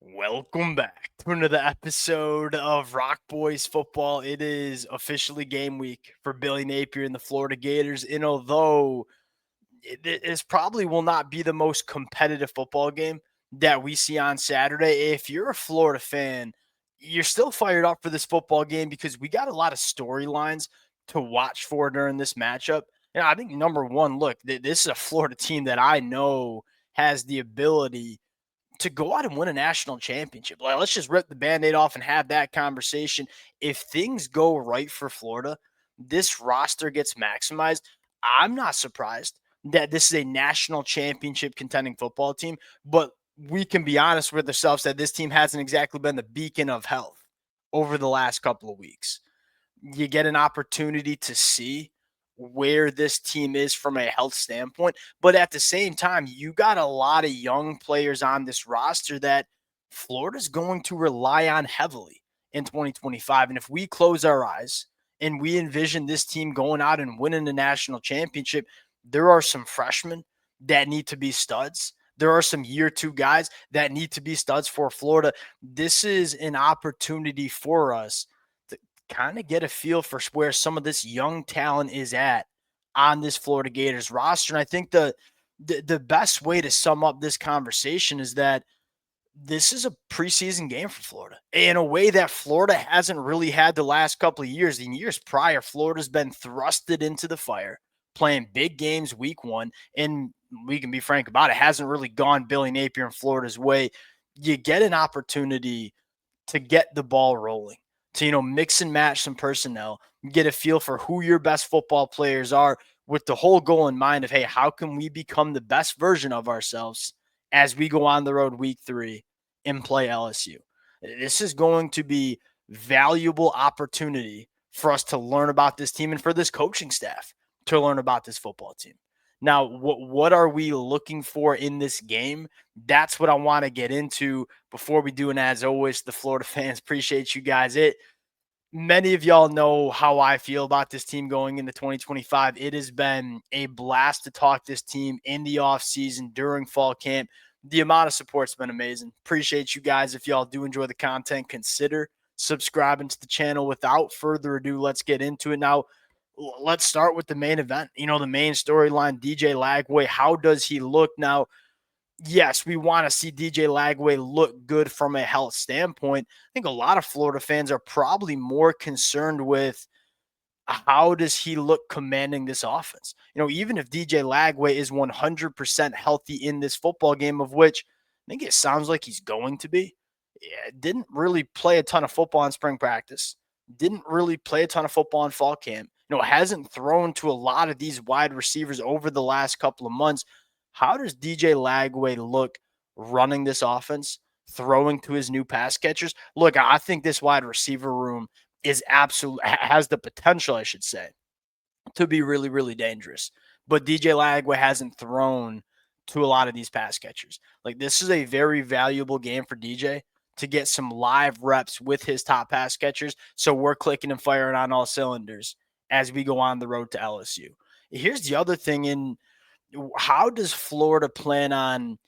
Welcome back to another episode of Rock Boys Football. It is officially game week for Billy Napier and the Florida Gators. And although this probably will not be the most competitive football game that we see on Saturday, if you're a Florida fan, you're still fired up for this football game because we got a lot of storylines to watch for during this matchup. And I think number one, look, this is a Florida team that I know has the ability to go out and win a national championship. Like, let's just rip the Band-Aid off and have that conversation. If things go right for Florida, this roster gets maximized. I'm not surprised that this is a national championship contending football team, but we can be honest with ourselves that this team hasn't exactly been the beacon of health over the last couple of weeks. You get an opportunity to see where this team is from a health standpoint. But at the same time, you got a lot of young players on this roster that Florida's going to rely on heavily in 2025. And if we close our eyes and we envision this team going out and winning the national championship, there are some freshmen that need to be studs. There are some year two guys that need to be studs for Florida. This is an opportunity for us kind of get a feel for where some of this young talent is at on this Florida Gators roster. And I think the best way to sum up this conversation is that this is a preseason game for Florida in a way that Florida hasn't really had the last couple of years. In years prior, Florida's been thrusted into the fire, playing big games week one. And we can be frank about it, hasn't really gone Billy Napier and Florida's way. You get an opportunity to get the ball rolling, to, mix and match some personnel, get a feel for who your best football players are with the whole goal in mind of, hey, how can we become the best version of ourselves as we go on the road week 3 and play LSU? This is going to be valuable opportunity for us to learn about this team and for this coaching staff to learn about this football team. Now, what are we looking for in this game? That's what I want to get into before we do. And as always, the Florida fans, appreciate you guys. Many of y'all know how I feel about this team going into 2025. It has been a blast to talk this team in the offseason during fall camp. The amount of support's been amazing. Appreciate you guys. If y'all do enjoy the content, consider subscribing to the channel. Without further ado, let's get into it now. Let's start with the main event. The main storyline, DJ Lagway. How does he look now? Yes, we want to see DJ Lagway look good from a health standpoint. I think a lot of Florida fans are probably more concerned with how does he look commanding this offense. Even if DJ Lagway is 100% healthy in this football game, of which I think it sounds like he's going to be, didn't really play a ton of football in spring practice, didn't really play a ton of football in fall camp, hasn't thrown to a lot of these wide receivers over the last couple of months. How does DJ Lagway look running this offense, throwing to his new pass catchers? Look, I think this wide receiver room is has the potential, I should say, to be really, really dangerous. But DJ Lagway hasn't thrown to a lot of these pass catchers. Like, this is a very valuable game for DJ to get some live reps with his top pass catchers. So we're clicking and firing on all cylinders as we go on the road to LSU. Here's the other thing: how does Florida plan on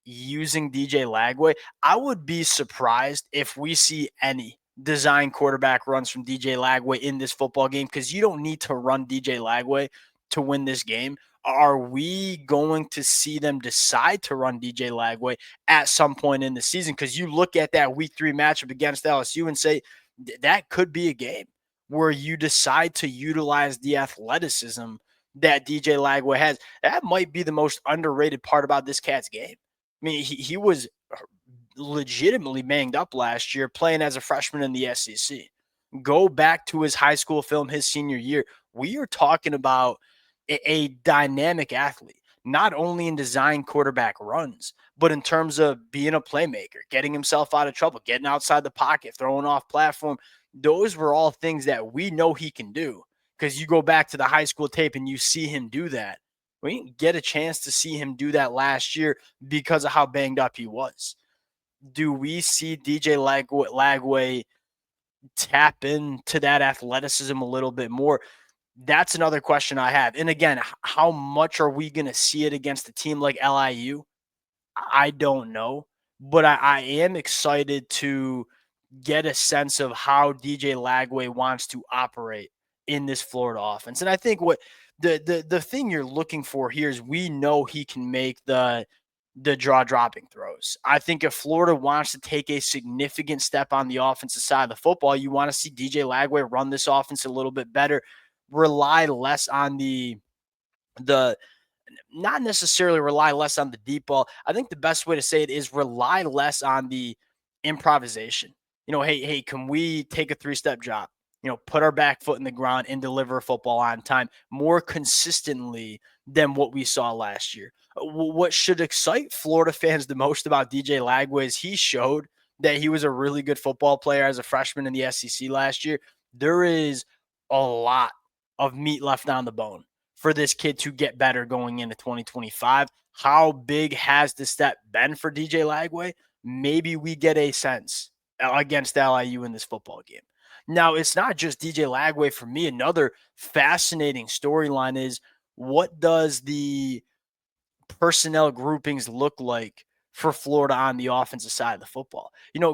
using DJ Lagway? I would be surprised if we see any design quarterback runs from DJ Lagway in this football game, because you don't need to run DJ Lagway to win this game. Are we going to see them decide to run DJ Lagway at some point in the season? Because you look at that week 3 matchup against LSU and say that could be a game where you decide to utilize the athleticism that DJ Lagway has. That might be the most underrated part about this cat's game. I mean, he was legitimately banged up last year playing as a freshman in the SEC. Go back to his high school film his senior year. We are talking about a dynamic athlete, not only in design quarterback runs, but in terms of being a playmaker, getting himself out of trouble, getting outside the pocket, throwing off platform. Those were all things that we know he can do, because you go back to the high school tape and you see him do that. We didn't get a chance to see him do that last year because of how banged up he was. Do we see DJ Lagway tap into that athleticism a little bit more? That's another question I have. And again, how much are we going to see it against a team like LIU? I don't know. but I am excited to get a sense of how DJ Lagway wants to operate in this Florida offense. And I think what the thing you're looking for here is we know he can make the draw dropping throws. I think if Florida wants to take a significant step on the offensive side of the football, you want to see DJ Lagway run this offense a little bit better, rely less on the not necessarily rely less on the deep ball. I think the best way to say it is rely less on the improvisation. Hey, can we take a three-step drop? Put our back foot in the ground and deliver a football on time more consistently than what we saw last year. What should excite Florida fans the most about DJ Lagway is he showed that he was a really good football player as a freshman in the SEC last year. There is a lot of meat left on the bone for this kid to get better going into 2025. How big has the step been for DJ Lagway? Maybe we get a sense against LIU in this football game. Now, it's not just DJ Lagway for me. Another fascinating storyline is what does the personnel groupings look like for Florida on the offensive side of the football?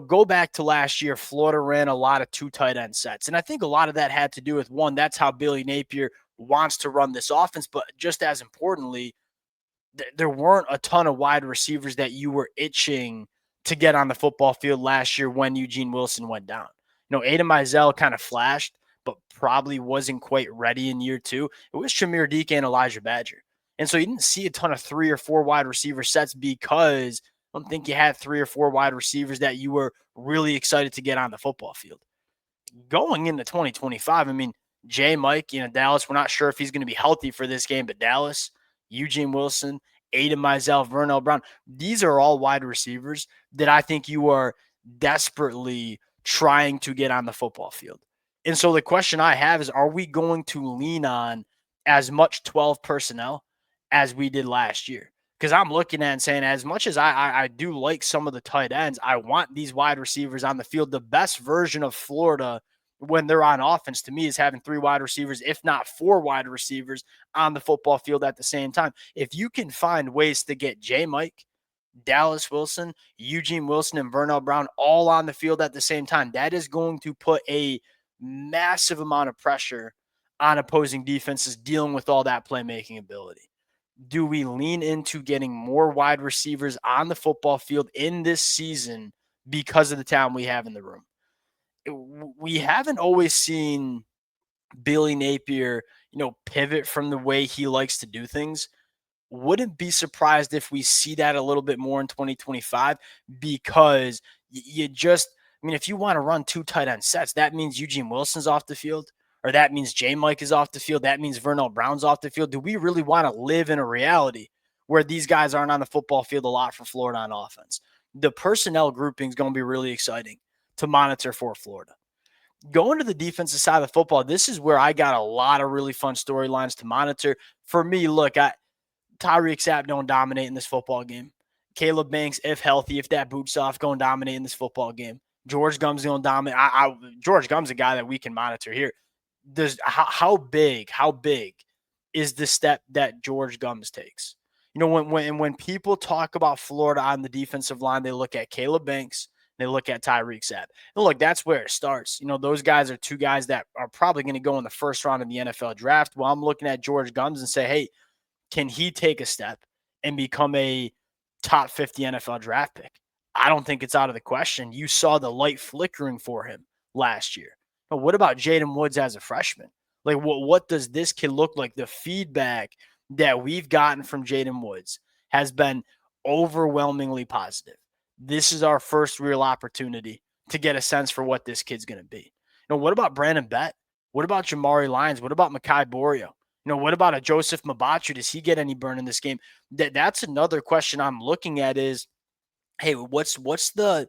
Go back to last year, Florida ran a lot of two tight end sets. And I think a lot of that had to do with one, that's how Billy Napier wants to run this offense. But just as importantly, there weren't a ton of wide receivers that you were itching to get on the football field last year when Eugene Wilson went down. Adam Mizell kind of flashed, but probably wasn't quite ready in year two. It was Shamir Dike and Elijah Badger. And so you didn't see a ton of 3 or 4 wide receiver sets because I don't think you had 3 or 4 wide receivers that you were really excited to get on the football field. Going into 2025, I mean, Jay Mike, Dallas, we're not sure if he's going to be healthy for this game, but Dallas, Eugene Wilson, Aiden Mizell, Vernell Brown, these are all wide receivers that I think you are desperately trying to get on the football field. And so the question I have is, are we going to lean on as much 12 personnel as we did last year? Because I'm looking at and saying, as much as I do like some of the tight ends, I want these wide receivers on the field. The best version of Florida when they're on offense to me is having 3 wide receivers, if not 4 wide receivers on the football field at the same time. If you can find ways to get J. Mike, Dallas Wilson, Eugene Wilson, and Vernell Brown all on the field at the same time, that is going to put a massive amount of pressure on opposing defenses dealing with all that playmaking ability. Do we lean into getting more wide receivers on the football field in this season because of the talent we have in the room? We haven't always seen Billy Napier, pivot from the way he likes to do things. Wouldn't be surprised if we see that a little bit more in 2025 because if you want to run 2 tight end sets, that means Eugene Wilson's off the field, or that means J. Mike is off the field. That means Vernell Brown's off the field. Do we really want to live in a reality where these guys aren't on the football field a lot for Florida on offense? The personnel grouping is going to be really exciting to monitor for Florida. Going to the defensive side of the football, this is where I got a lot of really fun storylines to monitor. For me, look, Tyreek Sapp don't dominate in this football game. Caleb Banks, if healthy, if that boots off, going to dominate in this football game. George Gumm's going to dominate. George Gumm's a guy that we can monitor here. How big is the step that George Gums takes? When people talk about Florida on the defensive line, they look at Caleb Banks, they look at Tyreek Sapp. And look, that's where it starts. Those guys are 2 guys that are probably going to go in the first round of the NFL draft. Well, I'm looking at George Gums and say, hey, can he take a step and become a top 50 NFL draft pick? I don't think it's out of the question. You saw the light flickering for him last year. But what about Jaden Woods as a freshman? Like, what does this kid look like? The feedback that we've gotten from Jaden Woods has been overwhelmingly positive. This is our first real opportunity to get a sense for what this kid's going to be. What about Brandon Bett? What about Jamari Lyons? What about Mekhi Borio? What about a Joseph Mabachu? Does he get any burn in this game? That's another question I'm looking at is, hey, what's the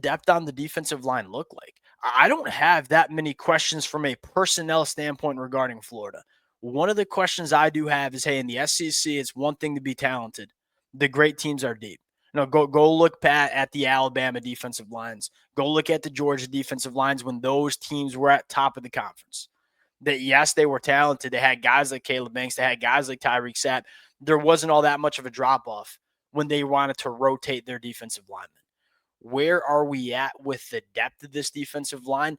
depth on the defensive line look like? I don't have that many questions from a personnel standpoint regarding Florida. One of the questions I do have is, hey, in the SEC, it's one thing to be talented. The great teams are deep. Go look at the Alabama defensive lines. Go look at the Georgia defensive lines when those teams were at top of the conference. That yes, they were talented. They had guys like Caleb Banks. They had guys like Tyreek Sapp. There wasn't all that much of a drop-off when they wanted to rotate their defensive linemen. Where are we at with the depth of this defensive line?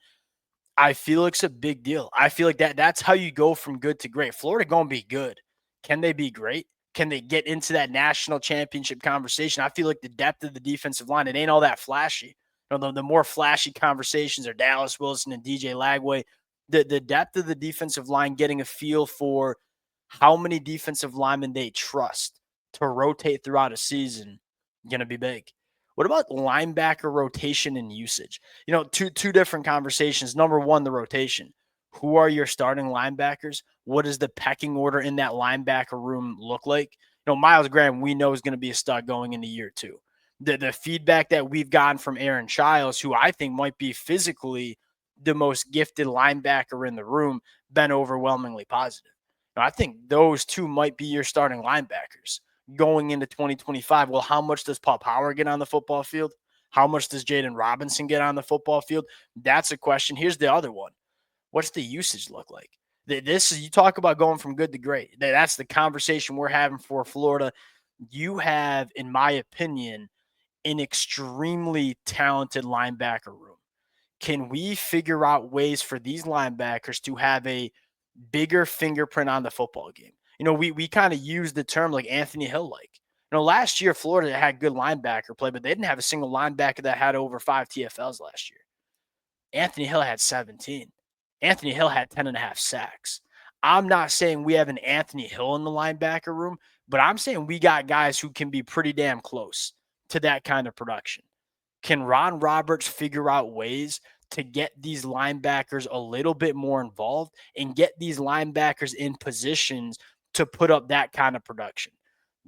I feel like it's a big deal. I feel like that's how you go from good to great. Florida gonna be good. Can they be great? Can they get into that national championship conversation? I feel like the depth of the defensive line, it ain't all that flashy. The more flashy conversations are Dallas Wilson and DJ Lagway. The depth of the defensive line, getting a feel for how many defensive linemen they trust to rotate throughout a season, going to be big. What about linebacker rotation and usage? Two different conversations. Number one, the rotation. Who are your starting linebackers? What does the pecking order in that linebacker room look like? Myles Graham, we know is going to be a stud going into year two. The feedback that we've gotten from Aaron Childs, who I think might be physically the most gifted linebacker in the room, been overwhelmingly positive. I think those two might be your starting linebackers going into 2025. Well, how much does Paul Power get on the football field? How much does Jaden Robinson get on the football field? That's a question. Here's the other one. What's the usage look like? This is, you talk about going from good to great. That's the conversation we're having for Florida. You have, in my opinion, an extremely talented linebacker room. Can we figure out ways for these linebackers to have a bigger fingerprint on the football game? We kind of use the term like Anthony Hill. Last year, Florida had good linebacker play, but they didn't have a single linebacker that had over 5 TFLs last year. Anthony Hill had 17. Anthony Hill had 10 and a half sacks. I'm not saying we have an Anthony Hill in the linebacker room, but I'm saying we got guys who can be pretty damn close to that kind of production. Can Ron Roberts figure out ways to get these linebackers a little bit more involved and get these linebackers in positions to put up that kind of production?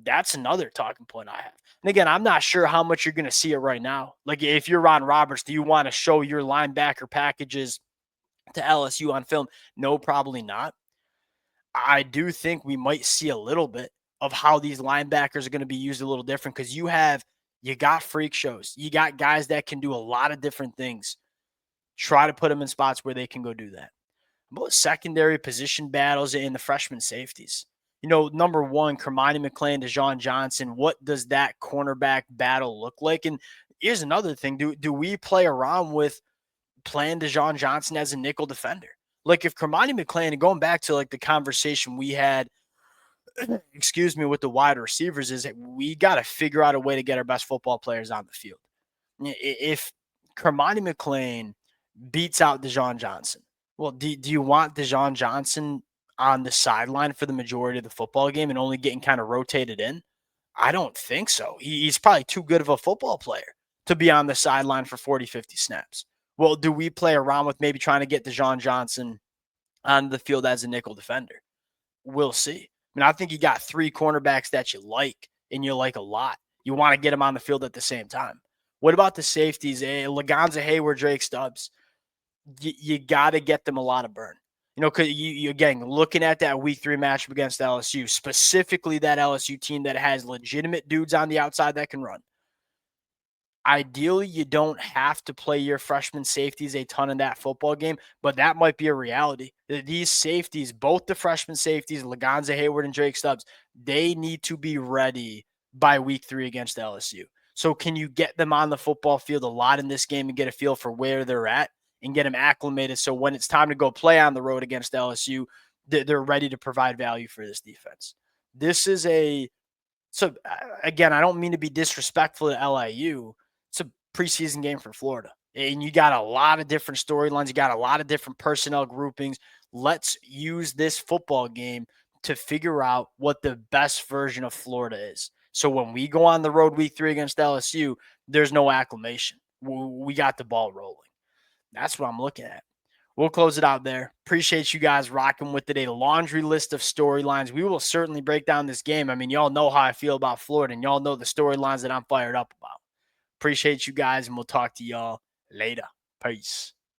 That's another talking point I have. And again, I'm not sure how much you're going to see it right now. Like, if you're Ron Roberts, do you want to show your linebacker packages to LSU on film? No, probably not. I do think we might see a little bit of how these linebackers are going to be used a little different, because you got freak shows. You got guys that can do a lot of different things. Try to put them in spots where they can go do that. About secondary position battles in the freshman safeties. Number one, Kermani McClain, DeJon Johnson. What does that cornerback battle look like? And here's another thing. Do we play around with playing DeJon Johnson as a nickel defender? Like, if Kermani McClain, and going back to like the conversation we had, with the wide receivers, is that we got to figure out a way to get our best football players on the field. If Kermani McClain beats out DeJon Johnson, well, do you want DeJon Johnson on the sideline for the majority of the football game and only getting kind of rotated in? I don't think so. He's probably too good of a football player to be on the sideline for 40, 50 snaps. Well, do we play around with maybe trying to get DeJon Johnson on the field as a nickel defender? We'll see. I think you got three cornerbacks that you like, and you like a lot. You want to get them on the field at the same time. What about the safeties? Lagonza Hayward, Drake Stubbs. You got to get them a lot of burn. Because you again, looking at that week 3 matchup against LSU, specifically that LSU team that has legitimate dudes on the outside that can run. Ideally, you don't have to play your freshman safeties a ton in that football game, but that might be a reality. These safeties, both the freshman safeties, Lagonza Hayward and Drake Stubbs, they need to be ready by week 3 against LSU. So can you get them on the football field a lot in this game and get a feel for where they're at and get them acclimated, so when it's time to go play on the road against LSU, they're ready to provide value for this defense? So again, I don't mean to be disrespectful to LIU. It's a preseason game for Florida, and you got a lot of different storylines. You got a lot of different personnel groupings. Let's use this football game to figure out what the best version of Florida is. So when we go on the road week 3 against LSU, there's no acclimation. We got the ball rolling. That's what I'm looking at. We'll close it out there. Appreciate you guys rocking with today. A laundry list of storylines. We will certainly break down this game. Y'all know how I feel about Florida, and y'all know the storylines that I'm fired up about. Appreciate you guys, and we'll talk to y'all later. Peace.